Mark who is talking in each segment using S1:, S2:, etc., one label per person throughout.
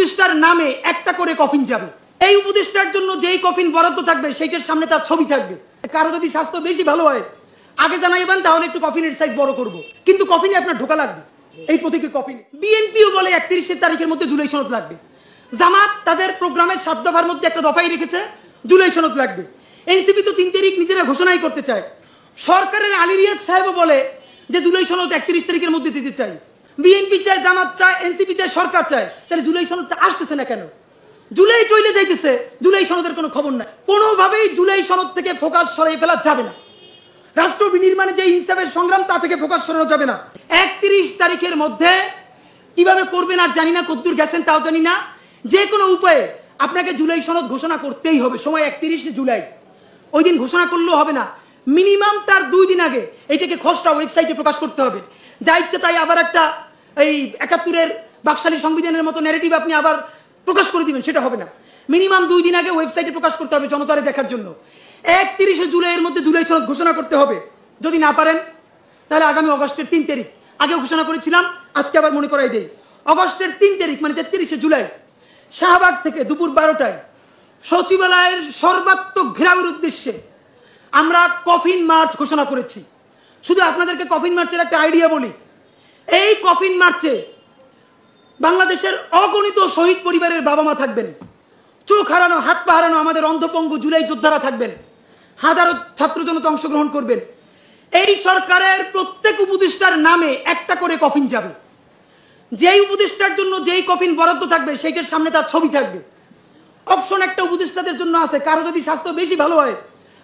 S1: উপদেষ্টার নামে একটা করে কফিন যাবে। এই উপদেষ্টার জন্য যেই কফিন বরাদ্দ থাকবে সেইটার সামনে তার ছবি থাকবে। কারো যদি স্বাস্থ্য বেশি ভালো হয় আগে জানাইবেন, তাহলে একটু কফিনের সাইজ বড় করব, কিন্তু কফিনে আপনার ঢোকা লাগবে এই প্রতীকের কফিনে। বিএনপিও বলে 31 তারিখের মধ্যে জুলাই সনদ লাগবে। জামাত তাদের প্রোগ্রামের 7 দফার মধ্যে একটা দফাই রেখেছে জুলাই সনদ লাগবে। এনসিপি তো 3 তারিখ নিজেরা ঘোষণাই করতে চায়। সরকারের আলী রিয়াজ সাহেবও বলে যে জুলাই সনদ 31 তারিখের মধ্যে দিতে চাই। বিএনপি চায়, জামাত চায়, এনসিপি চায়, সরকার চায়। তাহলে জুলাই সনদটা আসতেছে না কেন? জুলাই চলে যাইতেছে, জুলাই সনদের কোনো খবর নাই। কোনোভাবেই জুলাই সনদ থেকে ফোকাস সরাই ফেলা যাবে না। রাষ্ট্র বিনির্মাণে যে ইনসাফের সংগ্রাম, তা থেকে ফোকাস সরানো যাবে না। 31 তারিখের মধ্যে কিভাবে করবেন আর জানি না, কদ্দূর গেছেন তাও জানি না। যে কোনো উপায়ে আপনাকে জুলাই সনদ ঘোষণা করতেই হবে। সময় 31 জুলাই, ওই দিন ঘোষণা করলেও হবে না, মিনিমাম তার 2 দিন আগে এটাকে খসড়া ওয়েবসাইটে প্রকাশ করতে হবে। যা ইচ্ছে তাই আবার একটা এই 71-এর বাকশালী সংবিধানের মতো ন্যারেটিভ আপনি আবার প্রকাশ করে দিবেন, সেটা হবে না। মিনিমাম 2 দিন আগে ওয়েবসাইটে প্রকাশ করতে হবে জনতারে দেখার জন্য। 31 জুলাইয়ের মধ্যে জুলাই সনদ ঘোষণা করতে হবে। যদি না পারেন তাহলে আগামী অগস্টের 3 তারিখ, আগে ঘোষণা করেছিলাম, আজকে আবার মনে করাই দেই, অগস্টের 3 তারিখ মানে 33 জুলাই শাহবাগ থেকে দুপুর 12টায় সচিবালয়ের সর্বাত্মক ঘেরাওয়ের উদ্দেশ্যে আমরা কফিন মার্চ ঘোষণা করেছি। শুধু আপনাদেরকে কফিন মার্চের একটা আইডিয়া বলি। এই কফিন মার্চে বাংলাদেশের অগণিত শহীদ পরিবারের বাবা মা থাকবেন, চোখ হারানো, হাত পা হারানো আমাদের অন্ধপঙ্গু জুলাই যোদ্ধারা থাকবেন, হাজারো ছাত্র জনতা অংশগ্রহণ করবেন। এই সরকারের প্রত্যেক উপদেষ্টার নামে একটা করে কফিন যাবে। যেই উপদেষ্টার জন্য যেই কফিন বরাদ্দ থাকবে সেইটার সামনে তার ছবি থাকবে। অপশন একটা উপদেষ্টাদের জন্য আছে, কারো যদি স্বাস্থ্য বেশি ভালো হয়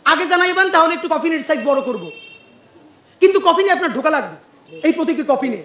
S1: আগে জানাইবেন, তাহলে একটু কফিনের সাইজ বড় করব, কিন্তু কফিনে আপনার ঢোকা লাগবে এই প্রতীকের কফিনে।